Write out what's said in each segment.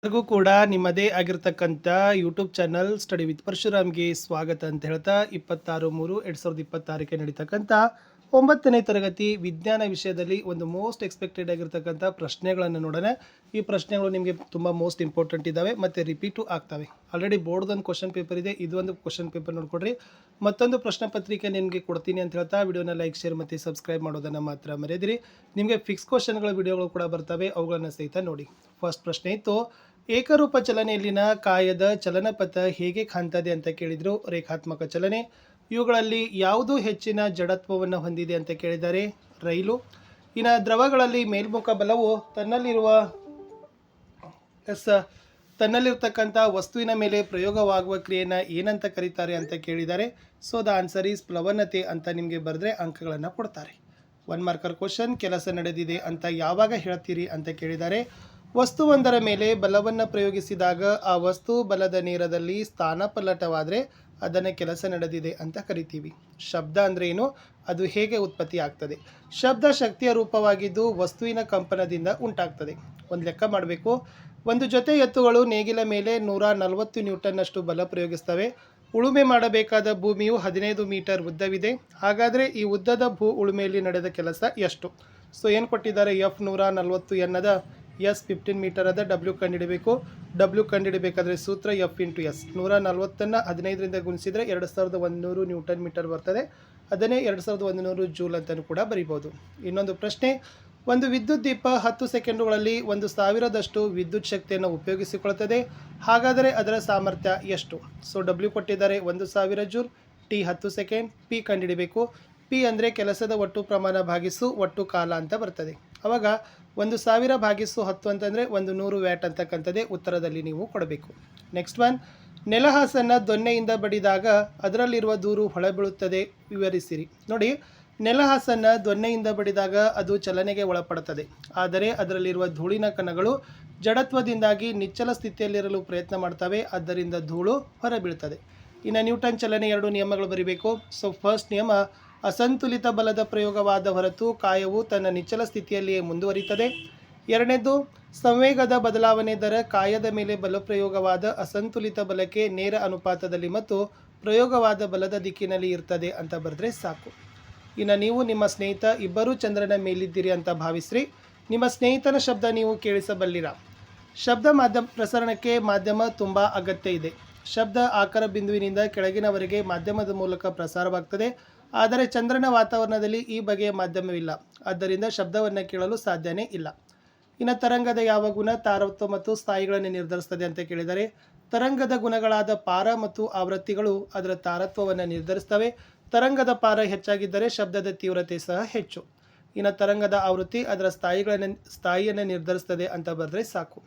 ಎಲ್ಲರಿಗೂ ಕೂಡ ನಿಮ್ಮದೇ ಆಗಿರ್ತಕ್ಕಂಥ ಯೂಟ್ಯೂಬ್ ಚಾನಲ್ ಸ್ಟಡಿ ವಿತ್ ಪರಶುರಾಮ್ಗೆ ಸ್ವಾಗತ ಅಂತ ಹೇಳ್ತಾ 26/3/2026 ನಡೀತಕ್ಕಂಥ 9ನೇ ತರಗತಿ ವಿಜ್ಞಾನ ವಿಷಯದಲ್ಲಿ ಒಂದು ಮೋಸ್ಟ್ ಎಕ್ಸ್ಪೆಕ್ಟೆಡ್ ಆಗಿರ್ತಕ್ಕಂಥ ಪ್ರಶ್ನೆಗಳನ್ನು ನೋಡೋಣ. ಈ ಪ್ರಶ್ನೆಗಳು ನಿಮಗೆ ತುಂಬ ಮೋಸ್ಟ್ ಇಂಪಾರ್ಟೆಂಟ್ ಇದ್ದಾವೆ ಮತ್ತು ರಿಪೀಟು ಆಗ್ತವೆ. ಆಲ್ರೆಡಿ ಬೋರ್ಡ್ದೊಂದು ಕ್ವಶನ್ ಪೇಪರ್ ಇದೆ, ಇದೊಂದು ಕ್ವಶನ್ ಪೇಪರ್ ನೋಡ್ಕೊಡ್ರಿ. ಮತ್ತೊಂದು ಪ್ರಶ್ನೆ ಪತ್ರಿಕೆ ನಿಮಗೆ ಕೊಡ್ತೀನಿ ಅಂತ ಹೇಳ್ತಾ ವಿಡಿಯೋನ ಲೈಕ್ ಶೇರ್ ಮತ್ತು ಸಬ್ಸ್ಕ್ರೈಬ್ ಮಾಡೋದನ್ನು ಮಾತ್ರ ಮರೆಯದಿರಿ. ನಿಮಗೆ ಫಿಕ್ಸ್ ಕ್ವಶನ್ಗಳ ವಿಡಿಯೋಗಳು ಕೂಡ ಬರ್ತವೆ, ಅವುಗಳನ್ನು ಸಹಿತ ನೋಡಿ. ಫಸ್ಟ್ ಪ್ರಶ್ನೆ ಇತ್ತು, ಏಕರೂಪ ಚಲನೆಯಲ್ಲಿನ ಕಾಯದ ಚಲನಪಥ ಹೇಗೆ ಕಾಣ್ತದೆ ಅಂತ ಕೇಳಿದರು. ರೇಖಾತ್ಮಕ ಚಲನೆ. ಇವುಗಳಲ್ಲಿ ಯಾವುದು ಹೆಚ್ಚಿನ ಜಡತ್ವವನ್ನು ಹೊಂದಿದೆ ಅಂತ ಕೇಳಿದ್ದಾರೆ. ರೈಲು. ಇನ್ನು ದ್ರವಗಳಲ್ಲಿ ಮೇಲ್ಮುಖ ಬಲವು ತನ್ನಲ್ಲಿರ್ತಕ್ಕಂಥ ವಸ್ತುವಿನ ಮೇಲೆ ಪ್ರಯೋಗವಾಗುವ ಕ್ರಿಯೆಯನ್ನು ಏನಂತ ಕರೀತಾರೆ ಅಂತ ಕೇಳಿದ್ದಾರೆ. ಸೊ ದ ಆನ್ಸರ್ ಈಸ್ ಪ್ಲವನತೆ ಅಂತ ನಿಮಗೆ ಬರೆದ್ರೆ ಅಂಕಗಳನ್ನು ಕೊಡ್ತಾರೆ. 1 ಮಾರ್ಕರ್ ಕ್ವಶನ್. ಕೆಲಸ ನಡೆದಿದೆ ಅಂತ ಯಾವಾಗ ಹೇಳ್ತೀರಿ ಅಂತ ಕೇಳಿದ್ದಾರೆ. ವಸ್ತುವೊಂದರ ಮೇಲೆ ಬಲವನ್ನು ಪ್ರಯೋಗಿಸಿದಾಗ ಆ ವಸ್ತು ಬಲದ ನೇರದಲ್ಲಿ ಸ್ಥಾನಪಲ್ಲಟವಾದರೆ ಅದನ್ನು ಕೆಲಸ ನಡೆದಿದೆ ಅಂತ ಕರಿತೀವಿ. ಶಬ್ದ ಅಂದರೆ ಏನು, ಅದು ಹೇಗೆ ಉತ್ಪತ್ತಿ ಆಗ್ತದೆ? ಶಬ್ದ ಶಕ್ತಿಯ ರೂಪವಾಗಿದ್ದು ವಸ್ತುವಿನ ಕಂಪನದಿಂದ ಉಂಟಾಗ್ತದೆ. ಒಂದು ಲೆಕ್ಕ ಮಾಡಬೇಕು. ಒಂದು ಜೊತೆ ಎತ್ತುಗಳು ನೇಗಿಲ ಮೇಲೆ 140 ನ್ಯೂಟನ್ನಷ್ಟು ಬಲ ಪ್ರಯೋಗಿಸ್ತವೆ. ಉಳುಮೆ ಮಾಡಬೇಕಾದ ಭೂಮಿಯು 15 ಮೀಟರ್ ಉದ್ದವಿದೆ. ಹಾಗಾದರೆ ಈ ಉದ್ದದ ಭೂ ಉಳುಮೆಯಲ್ಲಿ ನಡೆದ ಕೆಲಸ ಎಷ್ಟು? ಸೊ ಏನು ಕೊಟ್ಟಿದ್ದಾರೆ? F 140 ಎನ್ನದ, ಎಸ್ 15 ಮೀಟರ್ ಅದ, ಡಬ್ಲ್ಯೂ ಕಂಡುಹಿಡಬೇಕು. ಡಬ್ಲ್ಯೂ ಕಂಡುಹಿಡಬೇಕಾದ್ರೆ ಸೂತ್ರ F × S. 140ನ್ನು 15ರಿಂದ ಗುಣಿಸಿದರೆ 2100 ನ್ಯೂಟನ್ ಮೀಟರ್ ಬರ್ತದೆ. ಅದನ್ನೇ 2100 ಜೂಲ್ ಅಂತಲೂ ಕೂಡ ಬರಿಬೋದು. ಇನ್ನೊಂದು ಪ್ರಶ್ನೆ, ಒಂದು ವಿದ್ಯುತ್ ದೀಪ 10 ಸೆಕೆಂಡುಗಳಲ್ಲಿ 1000ದಷ್ಟು ವಿದ್ಯುತ್ ಶಕ್ತಿಯನ್ನು ಉಪಯೋಗಿಸಿಕೊಳ್ಳುತ್ತದೆ. ಹಾಗಾದರೆ ಅದರ ಸಾಮರ್ಥ್ಯ ಎಷ್ಟು? ಸೊ ಡಬ್ಲ್ಯೂ ಕೊಟ್ಟಿದ್ದಾರೆ 1000 ಜೂಲ್, ಟಿ 10 ಸೆಕೆಂಡ್, ಪಿ ಕಂಡುಹಿಡಬೇಕು. ಪಿ ಅಂದರೆ ಕೆಲಸದ ಒಟ್ಟು ಪ್ರಮಾಣ ಭಾಗಿಸು ಒಟ್ಟು ಕಾಲ ಅಂತ ಬರ್ತದೆ. ಆವಾಗ 1000 ಭಾಗಿಸು 10 ಅಂತಂದರೆ 100 ವ್ಯಾಟ್ ಅಂತಕ್ಕಂಥದ್ದೇ ಉತ್ತರದಲ್ಲಿ ನೀವು ಕೊಡಬೇಕು. ನೆಕ್ಸ್ಟ್ ಒನ್, ನೆಲಹಾಸನ್ನು ದೊನ್ನೆಯಿಂದ ಬಡಿದಾಗ ಅದರಲ್ಲಿರುವ ದೂರು ಹೊಳಬೀಳುತ್ತದೆ, ವಿವರಿಸಿರಿ. ನೋಡಿ, ನೆಲಹಾಸನ್ನು ದೊನ್ನೆಯಿಂದ ಬಡಿದಾಗ ಅದು ಚಲನೆಗೆ ಒಳಪಡುತ್ತದೆ. ಆದರೆ ಅದರಲ್ಲಿರುವ ಧೂಳಿನ ಕಣಗಳು ಜಡತ್ವದಿಂದಾಗಿ ನಿಚ್ಚಲ ಸ್ಥಿತಿಯಲ್ಲಿರಲು ಪ್ರಯತ್ನ ಮಾಡ್ತವೆ, ಆದ್ದರಿಂದ ಧೂಳು ಹೊರಬೀಳ್ತದೆ. ಇನ್ನು ನ್ಯೂಟನ್ ಚಲನೆ 2 ನಿಯಮಗಳು ಬರೀಬೇಕು. ಸೊ ಫಸ್ಟ್ ನಿಯಮ, ಅಸಂತುಲಿತ ಬಲದ ಪ್ರಯೋಗವಾದ ಹೊರತು ಕಾಯವು ತನ್ನ ನಿಚ್ಚಲ ಸ್ಥಿತಿಯಲ್ಲಿಯೇ ಮುಂದುವರಿಯುತ್ತದೆ. ಎರಡನೇದು, ಸಂವೇಗದ ಬದಲಾವಣೆ ದರ ಕಾಯದ ಮೇಲೆ ಬಲಪ್ರಯೋಗವಾದ ಅಸಂತುಲಿತ ಬಲಕ್ಕೆ ನೇರ ಅನುಪಾತದಲ್ಲಿ ಮತ್ತು ಪ್ರಯೋಗವಾದ ಬಲದ ದಿಕ್ಕಿನಲ್ಲಿ ಇರ್ತದೆ ಅಂತ ಬರೆದ್ರೆ ಸಾಕು. ಇನ್ನು ನೀವು ನಿಮ್ಮ ಸ್ನೇಹಿತ ಇಬ್ಬರೂ ಚಂದ್ರನ ಮೇಲಿದ್ದೀರಿ ಅಂತ ಭಾವಿಸ್ರಿ. ನಿಮ್ಮ ಸ್ನೇಹಿತನ ಶಬ್ದ ನೀವು ಕೇಳಿಸಬಲ್ಲಿರ. ಶಬ್ದ ಪ್ರಸರಣಕ್ಕೆ ಮಾಧ್ಯಮ ತುಂಬ ಅಗತ್ಯ ಇದೆ. ಶಬ್ದ ಆಕಾರ ಬಿಂದುವಿನಿಂದ ಕೆಳಗಿನವರೆಗೆ ಮಾಧ್ಯಮದ ಮೂಲಕ ಪ್ರಸಾರವಾಗ್ತದೆ. ಆದರೆ ಚಂದ್ರನ ವಾತಾವರಣದಲ್ಲಿ ಈ ಬಗೆಯ ಮಾಧ್ಯಮವಿಲ್ಲ, ಆದ್ದರಿಂದ ಶಬ್ದವನ್ನು ಕೇಳಲು ಸಾಧ್ಯನೇ ಇಲ್ಲ. ಇನ್ನು ತರಂಗದ ಯಾವ ಗುಣ ತಾರತ್ವ ಮತ್ತು ಸ್ಥಾಯಿಗಳನ್ನು ನಿರ್ಧರಿಸ್ತದೆ ಅಂತ ಕೇಳಿದರೆ, ತರಂಗದ ಗುಣಗಳಾದ ಪಾರ ಮತ್ತು ಆವೃತ್ತಿಗಳು ಅದರ ತಾರತ್ವವನ್ನು ನಿರ್ಧರಿಸ್ತವೆ. ತರಂಗದ ಪಾರ ಹೆಚ್ಚಾಗಿದ್ದರೆ ಶಬ್ದದ ತೀವ್ರತೆ ಸಹ ಹೆಚ್ಚು. ಇನ್ನು ತರಂಗದ ಆವೃತ್ತಿ ಅದರ ಸ್ಥಾಯಿಯನ್ನು ನಿರ್ಧರಿಸ್ತದೆ ಅಂತ ಬರೆದ್ರೆ ಸಾಕು.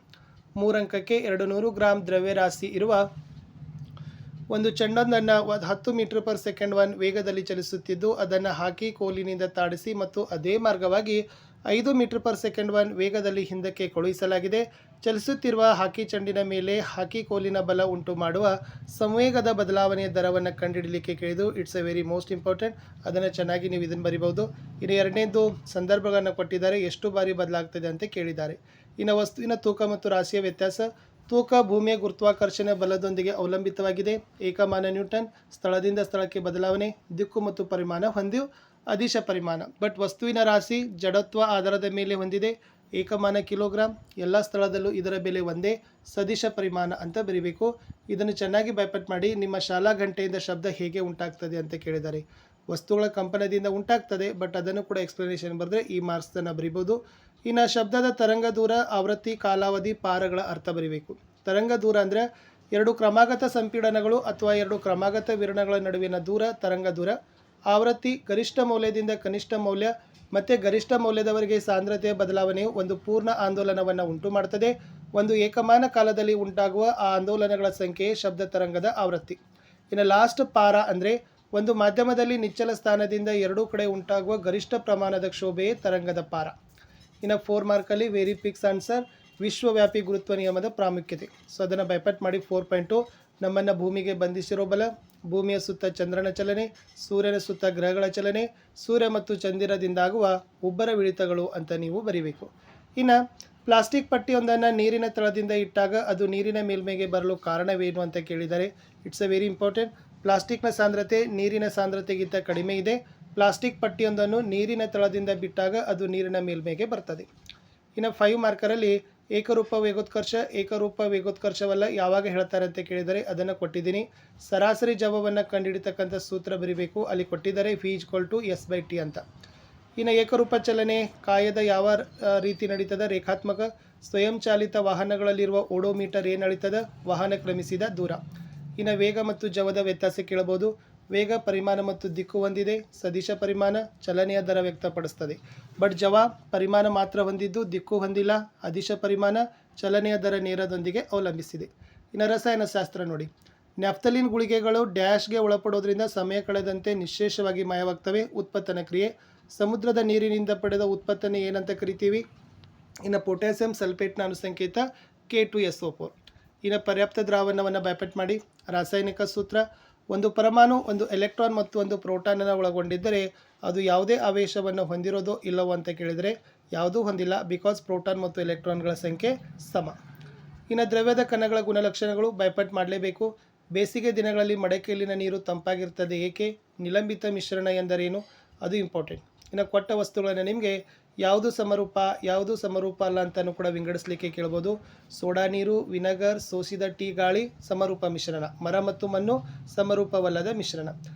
3 ಅಂಕಕ್ಕೆ 200 ಗ್ರಾಂ ದ್ರವ್ಯರಾಶಿ ಇರುವ ಒಂದು ಚೆಂಡೊಂದನ್ನು 10 ಮೀಟರ್ ಪರ್ ಸೆಕೆಂಡ್ 1 ವೇಗದಲ್ಲಿ ಚಲಿಸುತ್ತಿದ್ದು ಅದನ್ನು ಹಾಕಿ ಕೋಲಿನಿಂದ ತಾಡಿಸಿ ಮತ್ತು ಅದೇ ಮಾರ್ಗವಾಗಿ 5 ಮೀಟರ್ ಪರ್ ಸೆಕೆಂಡ್ 1 ವೇಗದಲ್ಲಿ ಹಿಂದಕ್ಕೆ ಕಳುಹಿಸಲಾಗಿದೆ. ಚಲಿಸುತ್ತಿರುವ ಹಾಕಿ ಚೆಂಡಿನ ಮೇಲೆ ಹಾಕಿ ಕೋಲಿನ ಬಲ ಉಂಟು ಮಾಡುವ ಸಂವೇಗದ ಬದಲಾವಣೆಯ ದರವನ್ನು ಕಂಡುಹಿಡಲಿಕ್ಕೆ ಕೇಳಿದ್ದು. It's A very most important. ಅದನ್ನು ಚೆನ್ನಾಗಿ ನೀವು ಇದನ್ನು ಬರಿಬಹುದು. ಇನ್ನು ಎರಡನೇದು ಸಂದರ್ಭಗಳನ್ನು ಕೊಟ್ಟಿದ್ದಾರೆ, ಎಷ್ಟು ಬಾರಿ ಬದಲಾಗ್ತದೆ ಅಂತ ಕೇಳಿದ್ದಾರೆ. ಇನ್ನು ವಸ್ತುವಿನ ತೂಕ ಮತ್ತು ರಾಶಿಯ ವ್ಯತ್ಯಾಸ. ತೂಕ ಭೂಮಿಯ ಗುರುತ್ವಾಕರ್ಷಣೆ ಬಲದೊಂದಿಗೆ ಅವಲಂಬಿತವಾಗಿದೆ. ಏಕಮಾನ ನ್ಯೂಟನ್. ಸ್ಥಳದಿಂದ ಸ್ಥಳಕ್ಕೆ ಬದಲಾವಣೆ. ದಿಕ್ಕು ಮತ್ತು ಪರಿಮಾಣ ಹೊಂದಿ ಅದಿಶ ಪರಿಮಾಣ. ಬಟ್ ವಸ್ತುವಿನ ರಾಶಿ ಜಡತ್ವ ಆಧಾರದ ಮೇಲೆ ಹೊಂದಿದೆ. ಏಕಮಾನ ಕಿಲೋಗ್ರಾಮ್. ಎಲ್ಲ ಸ್ಥಳದಲ್ಲೂ ಇದರ ಬೆಲೆ ಒಂದೇ. ಸದಿಶ ಪರಿಮಾಣ ಅಂತ ಬರೀಬೇಕು. ಇದನ್ನು ಚೆನ್ನಾಗಿ ಬೈಪಟ್ ಮಾಡಿ. ನಿಮ್ಮ ಶಾಲಾ ಗಂಟೆಯಿಂದ ಶಬ್ದ ಹೇಗೆ ಉಂಟಾಗ್ತದೆ ಅಂತ ಕೇಳಿದ್ದಾರೆ. ವಸ್ತುಗಳ ಕಂಪನದಿಂದ ಉಂಟಾಗ್ತದೆ, ಬಟ್ ಅದನ್ನು ಕೂಡ ಎಕ್ಸ್ಪ್ಲನೇಷನ್ ಬರೆದ್ರೆ ಈ ಮಾರ್ಕ್ಸನ್ನು ಬರಿಬೋದು. ಇನ್ನು ಶಬ್ದದ ತರಂಗ ದೂರ, ಆವೃತ್ತಿ, ಕಾಲಾವಧಿ, ಪಾರಗಳ ಅರ್ಥ ಬರೀಬೇಕು. ತರಂಗ ದೂರ ಅಂದರೆ 2 ಕ್ರಮಾಗತ ಸಂಪೀಡನಗಳು ಅಥವಾ 2 ಕ್ರಮಾಗತ ವಿರಣಗಳ ನಡುವಿನ ದೂರ ತರಂಗ ದೂರ. ಆವೃತ್ತಿ, ಗರಿಷ್ಠ ಮೌಲ್ಯದಿಂದ ಕನಿಷ್ಠ ಮೌಲ್ಯ ಮತ್ತು ಗರಿಷ್ಠ ಮೌಲ್ಯದವರೆಗೆ ಸಾಂದ್ರತೆಯ ಬದಲಾವಣೆಯು ಒಂದು ಪೂರ್ಣ ಆಂದೋಲನವನ್ನು ಉಂಟು ಮಾಡುತ್ತದೆ. ಒಂದು ಏಕಮಾನ ಕಾಲದಲ್ಲಿ ಉಂಟಾಗುವ ಆ ಆಂದೋಲನಗಳ ಸಂಖ್ಯೆಯೇ ಶಬ್ದ ತರಂಗದ ಆವೃತ್ತಿ. ಇನ್ನು ಲಾಸ್ಟ್ ಪಾರ ಅಂದರೆ ಒಂದು ಮಾಧ್ಯಮದಲ್ಲಿ ನಿಚ್ಚಲ ಸ್ಥಾನದಿಂದ ಎರಡೂ ಕಡೆ ಉಂಟಾಗುವ ಗರಿಷ್ಠ ಪ್ರಮಾಣದ ಕ್ಷೋಭೆಯೇ ತರಂಗದ ಪಾರ. ಇನ್ನು 4 ಮಾರ್ಕಲ್ಲಿ ವೆರಿ ಫಿಕ್ಸ್ ಆನ್ಸರ್, ವಿಶ್ವವ್ಯಾಪಿ ಗುರುತ್ವ ನಿಯಮದ ಪ್ರಾಮುಖ್ಯತೆ. ಸೊ ಅದನ್ನು ಬೈಪಟ್ ಮಾಡಿ. 4.2, ನಮ್ಮನ್ನು ಭೂಮಿಗೆ ಬಂಧಿಸಿರೋ ಬಲ, ಭೂಮಿಯ ಸುತ್ತ ಚಂದ್ರನ ಚಲನೆ, ಸೂರ್ಯನ ಸುತ್ತ ಗ್ರಹಗಳ ಚಲನೆ, ಸೂರ್ಯ ಮತ್ತು ಚಂದಿರದಿಂದಾಗುವ ಉಬ್ಬರವಿಳಿತಗಳು ಅಂತ ನೀವು ಬರೀಬೇಕು. ಇನ್ನು ಪ್ಲಾಸ್ಟಿಕ್ ಪಟ್ಟಿಯೊಂದನ್ನು ನೀರಿನ ತಳದಿಂದ ಇಟ್ಟಾಗ ಅದು ನೀರಿನ ಮೇಲ್ಮೈಗೆ ಬರಲು ಕಾರಣವೇನು ಅಂತ ಕೇಳಿದ್ದಾರೆ. It's a very important. ಪ್ಲಾಸ್ಟಿಕ್ನ ಸಾಂದ್ರತೆ ನೀರಿನ ಸಾಂದ್ರತೆಗಿಂತ ಕಡಿಮೆ ಇದೆ. ಪ್ಲಾಸ್ಟಿಕ್ ಪಟ್ಟಿಯೊಂದನ್ನು ನೀರಿನ ತಳದಿಂದ ಬಿಟ್ಟಾಗ ಅದು ನೀರಿನ ಮೇಲ್ಮೈಗೆ ಬರ್ತದೆ. ಇನ್ನು 5 ಮಾರ್ಕರಲ್ಲಿ ಏಕರೂಪ ವೇಗೋತ್ಕರ್ಷವಲ್ಲ ಯಾವಾಗ ಹೇಳ್ತಾರೆ ಅಂತ ಕೇಳಿದರೆ ಅದನ್ನು ಕೊಟ್ಟಿದ್ದೀನಿ. ಸರಾಸರಿ ಜವವನ್ನು ಕಂಡುಹಿಡಿತಕ್ಕಂಥ ಸೂತ್ರ ಬರೀಬೇಕು. ಅಲ್ಲಿ ಕೊಟ್ಟಿದ್ದಾರೆ V=S/T ಅಂತ. ಇನ್ನು ಏಕರೂಪ ಚಲನೆ ಕಾಯದ ಯಾವ ರೀತಿ ನಡೀತದ? ರೇಖಾತ್ಮಕ. ಸ್ವಯಂಚಾಲಿತ ವಾಹನಗಳಲ್ಲಿರುವ ಓಡೋಮೀಟರ್ ಏನು ನಡೀತದ? ವಾಹನ ಕ್ರಮಿಸಿದ ದೂರ. ಇನ್ನು ವೇಗ ಮತ್ತು ಜವದ ವ್ಯತ್ಯಾಸ ಕೇಳಬಹುದು. ವೇಗ ಪರಿಮಾಣ ಮತ್ತು ದಿಕ್ಕು ಹೊಂದಿದೆ. ಸದಿಶ ಪರಿಮಾಣ ಚಲನೆಯ ದರ ವ್ಯಕ್ತಪಡಿಸ್ತದೆ. ಬಟ್ ಜವ ಪರಿಮಾಣ ಮಾತ್ರ ಹೊಂದಿದ್ದು ದಿಕ್ಕು ಹೊಂದಿಲ್ಲ. ಅದಿಶ ಪರಿಮಾಣ ಚಲನೆಯ ದರ ನೇರದೊಂದಿಗೆ ಅವಲಂಬಿಸಿದೆ. ಇನ್ನು ರಸಾಯನಶಾಸ್ತ್ರ ನೋಡಿ. ನ್ಯಾಫ್ತಲಿನ್ ಗುಳಿಗೆಗಳು ಡ್ಯಾಶ್ಗೆ ಒಳಪಡೋದ್ರಿಂದ ಸಮಯ ಕಳೆದಂತೆ ನಿಶ್ಶೇಷವಾಗಿ ಮಾಯವಾಗ್ತವೆ. ಉತ್ಪತ್ತನ ಕ್ರಿಯೆ. ಸಮುದ್ರದ ನೀರಿನಿಂದ ಪಡೆದ ಉತ್ಪತ್ತನೆ ಏನಂತ ಕರಿತೀವಿ? ಇನ್ನು ಪೊಟ್ಯಾಸಿಯಂ ಸಲ್ಫೇಟ್ನ ಅಣುಸಂಕೇತ K2SO4. ಇನ್ನು ಪರ್ಯಾಪ್ತ ದ್ರಾವಣವನ್ನು ಬೈಪಟ್ ಮಾಡಿ. ರಾಸಾಯನಿಕ ಸೂತ್ರ: ಒಂದು ಪರಮಾಣು ಒಂದು ಎಲೆಕ್ಟ್ರಾನ್ ಮತ್ತು ಒಂದು ಪ್ರೋಟಾನನ್ನು ಒಳಗೊಂಡಿದ್ದರೆ ಅದು ಯಾವುದೇ ಆವೇಶವನ್ನು ಹೊಂದಿರೋದೋ ಇಲ್ಲವೋ ಅಂತ ಕೇಳಿದರೆ ಯಾವುದೂ ಹೊಂದಿಲ್ಲ. ಬಿಕಾಸ್ ಪ್ರೋಟಾನ್ ಮತ್ತು ಎಲೆಕ್ಟ್ರಾನ್ಗಳ ಸಂಖ್ಯೆ ಸಮ. ಇನ್ನು ದ್ರವ್ಯದ ಕಣಗಳ ಗುಣಲಕ್ಷಣಗಳು ಬೈಪಟ್ ಮಾಡಲೇಬೇಕು. ಬೇಸಿಗೆ ದಿನಗಳಲ್ಲಿ ಮಡಕೆಯಲ್ಲಿನ ನೀರು ತಂಪಾಗಿರ್ತದೆ ಏಕೆ? ನಿಲಂಬಿತ ಮಿಶ್ರಣ ಎಂದರೇನು? ಅದು ಇಂಪಾರ್ಟೆಂಟ್. ಇನ್ನು ಕೊಟ್ಟ ವಸ್ತುಗಳನ್ನು ನಿಮಗೆ ಯಾವುದು ಸಮರೂಪ ಅಲ್ಲ ಅಂತಲೂ ಕೂಡ ವಿಂಗಡಿಸಲಿಕ್ಕೆ ಕೇಳ್ಬೋದು. ಸೋಡಾ ನೀರು, ವಿನೆಗರ್, ಸೋಸಿದ ಟೀ ಗಾಳಿ ಸಮರೂಪ ಮಿಶ್ರಣ. ಮರ ಮತ್ತು ಮಣ್ಣು ಸಮರೂಪವಲ್ಲದ ಮಿಶ್ರಣ.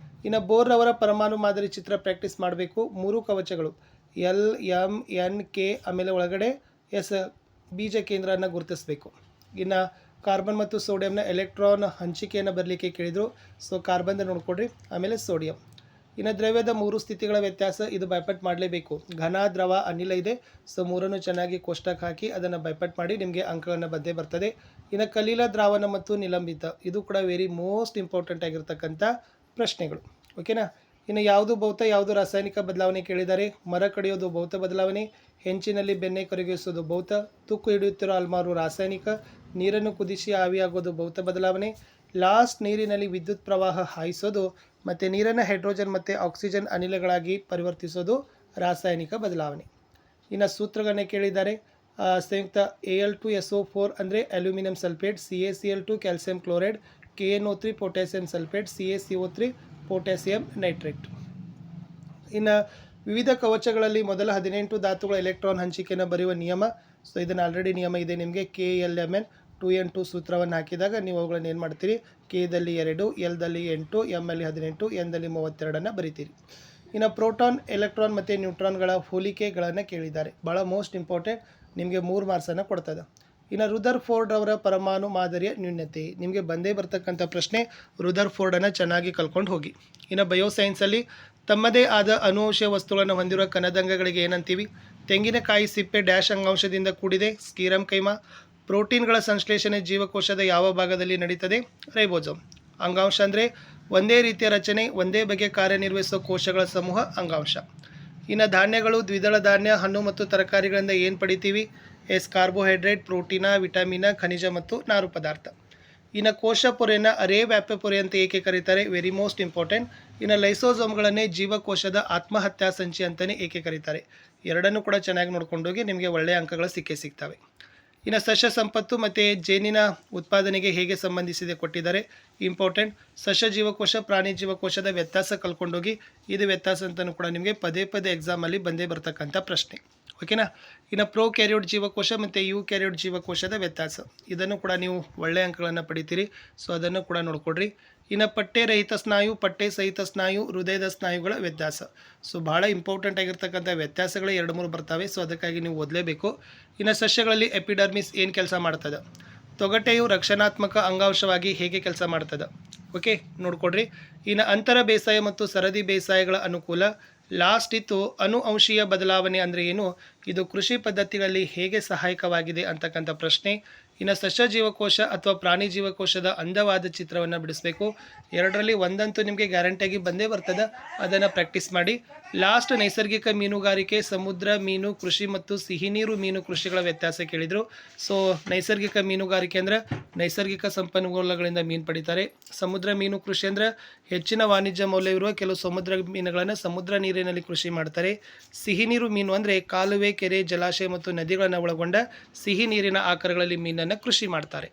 ಇನ್ನು ಬೋರ್ ಅವರ ಪರಮಾಣು ಮಾದರಿ ಚಿತ್ರ ಪ್ರಾಕ್ಟೀಸ್ ಮಾಡಬೇಕು. 3 ಕವಚಗಳು L, M, N, K, ಆಮೇಲೆ ಒಳಗಡೆ S ಬೀಜ ಕೇಂದ್ರವನ್ನು ಗುರುತಿಸಬೇಕು. ಇನ್ನು ಕಾರ್ಬನ್ ಮತ್ತು ಸೋಡಿಯಂನ ಎಲೆಕ್ಟ್ರಾನ್ ಹಂಚಿಕೆಯನ್ನು ಬರಲಿಕ್ಕೆ ಕೇಳಿದರು. ಸೊ ಕಾರ್ಬನ್ ನೋಡ್ಕೊಡ್ರಿ. ಆಮೇಲೆ ಸೋಡಿಯಂ. ಇನ್ನು ದ್ರವ್ಯದ 3 ಸ್ಥಿತಿಗಳ ವ್ಯತ್ಯಾಸ ಇದು ಬೈಪಟ್ ಮಾಡಲೇಬೇಕು. ಘನ, ದ್ರವ, ಅನಿಲ ಇದೆ. ಸೊ 3 ಚೆನ್ನಾಗಿ ಕೋಷ್ಟಕ ಹಾಕಿ ಅದನ್ನು ಬೈಪಟ್ ಮಾಡಿ ನಿಮಗೆ ಅಂಕಗಳನ್ನು ಬಂದೇ ಬರ್ತದೆ. ಇನ್ನು ಕಲೀಲ, ದ್ರಾವಣ ಮತ್ತು ನಿಲಂಬಿತ ಇದು ಕೂಡ ವೆರಿ ಮೋಸ್ಟ್ ಇಂಪಾರ್ಟೆಂಟ್ ಆಗಿರ್ತಕ್ಕಂಥ ಪ್ರಶ್ನೆಗಳು. ಓಕೆನಾ. ಇನ್ನು ಯಾವುದು ಭೌತ ಯಾವುದು ರಾಸಾಯನಿಕ ಬದಲಾವಣೆ ಕೇಳಿದ್ದಾರೆ. ಮರ ಕಡಿಯೋದು ಭೌತ ಬದಲಾವಣೆ. ಹೆಂಚಿನಲ್ಲಿ ಬೆಣ್ಣೆ ಕರಗಿಸೋದು ಭೌತ. ತುಕ್ಕು ಹಿಡಿಯುತ್ತಿರೋ ಅಲ್ಮಾರು ರಾಸಾಯನಿಕ. ನೀರನ್ನು ಕುದಿಸಿ ಆವಿಯಾಗೋದು ಭೌತ ಬದಲಾವಣೆ. ಲಾಸ್ಟ್ ನೀರಿನಲ್ಲಿ ವಿದ್ಯುತ್ ಪ್ರವಾಹ ಹಾಯಿಸೋದು ಮತ್ತು ನೀರನ್ನು ಹೈಡ್ರೋಜನ್ ಮತ್ತು ಆಕ್ಸಿಜನ್ ಅನಿಲಗಳಾಗಿ ಪರಿವರ್ತಿಸೋದು ರಾಸಾಯನಿಕ ಬದಲಾವಣೆ. ಇನ್ನು ಸೂತ್ರಗಳನ್ನೇ ಕೇಳಿದ್ದಾರೆ. ಸಂಯುಕ್ತ Al2SO4 ಅಂದರೆ aluminium sulphate, CaCl2 calcium chloride, KNO3 potassium sulphate, CaCO3 potassium nitrate. ಇನ್ನು ವಿವಿಧ ಕವಚಗಳಲ್ಲಿ ಮೊದಲ 18 ಧಾತುಗಳ ಎಲೆಕ್ಟ್ರಾನ್ ಹಂಚಿಕೆಯನ್ನು ಬರೆಯುವ ನಿಯಮ. ಸೊ ಇದನ್ನು ಆಲ್ರೆಡಿ ನಿಯಮ ಇದೆ ನಿಮಗೆ. KLMN 2N2 ಸೂತ್ರವನ್ನು ಹಾಕಿದಾಗ ನೀವು ಅವುಗಳನ್ನು ಏನು ಮಾಡ್ತೀರಿ? Kದಲ್ಲಿ 2, Lದಲ್ಲಿ 8, Mಲ್ಲಿ 18, Nದಲ್ಲಿ 32 ಬರಿತೀರಿ. ಇನ್ನು ಪ್ರೋಟಾನ್, ಎಲೆಕ್ಟ್ರಾನ್ ಮತ್ತು ನ್ಯೂಟ್ರಾನ್ಗಳ ಹೋಲಿಕೆಗಳನ್ನು ಕೇಳಿದ್ದಾರೆ. ಭಾಳ ಮೋಸ್ಟ್ ಇಂಪಾರ್ಟೆಂಟ್. ನಿಮಗೆ 3 ಮಾರ್ಕ್ಸನ್ನು ಕೊಡ್ತದೆ. ಇನ್ನು ರುದರ್ಫೋರ್ಡ್ ಅವರ ಪರಮಾಣು ಮಾದರಿಯ ನ್ಯೂನ್ಯತೆ ನಿಮಗೆ ಬಂದೇ ಬರ್ತಕ್ಕಂಥ ಪ್ರಶ್ನೆ. ರುದರ್ಫೋರ್ಡನ್ನು ಚೆನ್ನಾಗಿ ಕಲ್ಕೊಂಡು ಹೋಗಿ. ಇನ್ನು ಬಯೋಸೈನ್ಸಲ್ಲಿ ತಮ್ಮದೇ ಆದ ಅನುವಂಶೀಯ ವಸ್ತುಗಳನ್ನು ಹೊಂದಿರುವ ಕಣದಂಗಗಳಿಗೆ ಏನಂತೀವಿ? ತೆಂಗಿನಕಾಯಿ ಸಿಪ್ಪೆ ಡ್ಯಾಶ್ ಅಂಗಾಂಶದಿಂದ ಕೂಡಿದೆ, ಸ್ಕೀರಮ್ ಕೈಮಾ. ಪ್ರೋಟೀನ್ಗಳ ಸಂಶ್ಲೇಷಣೆ ಜೀವಕೋಶದ ಯಾವ ಭಾಗದಲ್ಲಿ ನಡೀತದೆ? ರೈಬೋಸೋಮ್. ಅಂಗಾಂಶ ಅಂದರೆ ಒಂದೇ ರೀತಿಯ ರಚನೆ, ಒಂದೇ ಬಗೆಯ ಕಾರ್ಯನಿರ್ವಹಿಸುವ ಕೋಶಗಳ ಸಮೂಹ ಅಂಗಾಂಶ. ಇನ್ನು ಧಾನ್ಯಗಳು, ದ್ವಿದಳ ಧಾನ್ಯ, ಹಣ್ಣು ಮತ್ತು ತರಕಾರಿಗಳಿಂದ ಏನು ಪಡಿತೀವಿ? ಕಾರ್ಬೋಹೈಡ್ರೇಟ್, ಪ್ರೋಟೀನ, ವಿಟಮಿನ, ಖನಿಜ ಮತ್ತು ನಾರು ಪದಾರ್ಥ. ಇನ್ನು ಕೋಶ ಪೊರೆಯನ್ನು ಅರೇ ವ್ಯಾಪ್ಯ ಪೊರೆ ಅಂತ ಏಕೆ ಕರೀತಾರೆ? Very most important. ಇನ್ನು ಲೈಸೋಸೋಮ್ಗಳನ್ನೇ ಜೀವಕೋಶದ ಆತ್ಮಹತ್ಯಾ ಸಂಚಿ ಅಂತಲೇ ಏಕೆ ಕರೀತಾರೆ? ಎರಡನ್ನೂ ಕೂಡ ಚೆನ್ನಾಗಿ ನೋಡ್ಕೊಂಡೋಗಿ ನಿಮಗೆ ಒಳ್ಳೆಯ ಅಂಕಗಳು ಸಿಗ್ತವೆ. ಇನ್ನು ಸಸ್ಯ ಸಂಪತ್ತು ಮತ್ತು ಜೇನಿನ ಉತ್ಪಾದನೆಗೆ ಹೇಗೆ ಸಂಬಂಧಿಸಿದೆ ಕೊಟ್ಟಿದ್ದಾರೆ. ಇಂಪಾರ್ಟೆಂಟ್. ಸಸ್ಯ ಜೀವಕೋಶ, ಪ್ರಾಣಿ ಜೀವಕೋಶದ ವ್ಯತ್ಯಾಸ ಕಲ್ಕೊಂಡೋಗಿ. ಇದು ವ್ಯತ್ಯಾಸ ಅಂತಲೂ ಕೂಡ ನಿಮಗೆ ಪದೇ ಎಕ್ಸಾಮಲ್ಲಿ ಬಂದೇ ಬರ್ತಕ್ಕಂಥ ಪ್ರಶ್ನೆ. ಓಕೆನಾ. ಇನ್ನು ಪ್ರೋಕ್ಯಾರಿಯೋಟ್ ಜೀವಕೋಶ ಮತ್ತು ಯೂಕ್ಯಾರಿಯೋಟ್ ಜೀವಕೋಶದ ವ್ಯತ್ಯಾಸ ಇದನ್ನು ಕೂಡ ನೀವು ಒಳ್ಳೆಯ ಅಂಕಗಳನ್ನು ಪಡಿತೀರಿ. ಸೊ ಅದನ್ನು ಕೂಡ ನೋಡ್ಕೊಡ್ರಿ. ಇನ್ನು ಪಟ್ಟೆ ರಹಿತ ಸ್ನಾಯು, ಪಟ್ಟೆ ಸಹಿತ ಸ್ನಾಯು, ಹೃದಯದ ಸ್ನಾಯುಗಳ ವ್ಯತ್ಯಾಸ. ಸೊ ಭಾಳ ಇಂಪಾರ್ಟೆಂಟ್ ಆಗಿರ್ತಕ್ಕಂಥ ವ್ಯತ್ಯಾಸಗಳು 2-3 ಬರ್ತವೆ. ಸೊ ಅದಕ್ಕಾಗಿ ನೀವು ಓದಲೇಬೇಕು. ಇನ್ನು ಸಸ್ಯಗಳಲ್ಲಿ ಎಪಿಡರ್ಮಿಸ್ ಏನು ಕೆಲಸ ಮಾಡ್ತದೆ? ತೊಗಟೆಯು ರಕ್ಷಣಾತ್ಮಕ ಅಂಗಾಂಶವಾಗಿ ಹೇಗೆ ಕೆಲಸ ಮಾಡ್ತದೆ? ಓಕೆ ನೋಡ್ಕೊಡ್ರಿ. ಇನ್ನು ಅಂತರ ಬೇಸಾಯ ಮತ್ತು ಸರದಿ ಬೇಸಾಯಗಳ ಅನುಕೂಲ. ಲಾಸ್ಟ್ ಇತ್ತು ಅನುವಂಶೀಯ ಬದಲಾವಣೆ ಅಂದರೆ ಏನು? ಇದು ಕೃಷಿ ಪದ್ಧತಿಗಳಲ್ಲಿ ಹೇಗೆ ಸಹಾಯಕವಾಗಿದೆ ಅಂತಕ್ಕಂಥ ಪ್ರಶ್ನೆ. ಇನ್ನು ಸಸ್ಯ ಜೀವಕೋಶ ಅಥವಾ ಪ್ರಾಣಿ ಜೀವಕೋಶದ ಅಂದವಾದ ಚಿತ್ರವನ್ನು ಬಿಡಿಸಬೇಕು. 2ರಲ್ಲಿ ಒಂದಂತೂ ನಿಮಗೆ ಗ್ಯಾರಂಟಿಯಾಗಿ ಬಂದೇ ಬರ್ತದೆ. ಅದನ್ನು ಪ್ರಾಕ್ಟೀಸ್ ಮಾಡಿ. ಲಾಸ್ಟ್ ನೈಸರ್ಗಿಕ ಮೀನುಗಾರಿಕೆ, ಸಮುದ್ರ ಮೀನು ಕೃಷಿ ಮತ್ತು ಸಿಹಿನೀರು ಮೀನು ಕೃಷಿಗಳ ವ್ಯತ್ಯಾಸ ಕೇಳಿದರು. ಸೊ ನೈಸರ್ಗಿಕ ಮೀನುಗಾರಿಕೆ ಅಂದರೆ ನೈಸರ್ಗಿಕ ಸಂಪನ್ಮೂಲಗಳಿಂದ ಮೀನು ಪಡಿತಾರೆ. ಸಮುದ್ರ ಮೀನು ಕೃಷಿ ಅಂದರೆ ಹೆಚ್ಚಿನ ವಾಣಿಜ್ಯ ಮೌಲ್ಯವಿರುವ ಕೆಲವು ಸಮುದ್ರ ಮೀನುಗಳನ್ನು ಸಮುದ್ರ ನೀರಿನಲ್ಲಿ ಕೃಷಿ ಮಾಡ್ತಾರೆ. ಸಿಹಿನೀರು ಮೀನು ಅಂದರೆ ಕಾಲುವೆ, ಕೆರೆ, ಜಲಾಶಯ ಮತ್ತು ನದಿಗಳನ್ನು ಒಳಗೊಂಡ ಸಿಹಿ ನೀರಿನ ಆಕಾರಗಳಲ್ಲಿ ಮೀನನ್ನು ಕೃಷಿ ಮಾಡ್ತಾರೆ.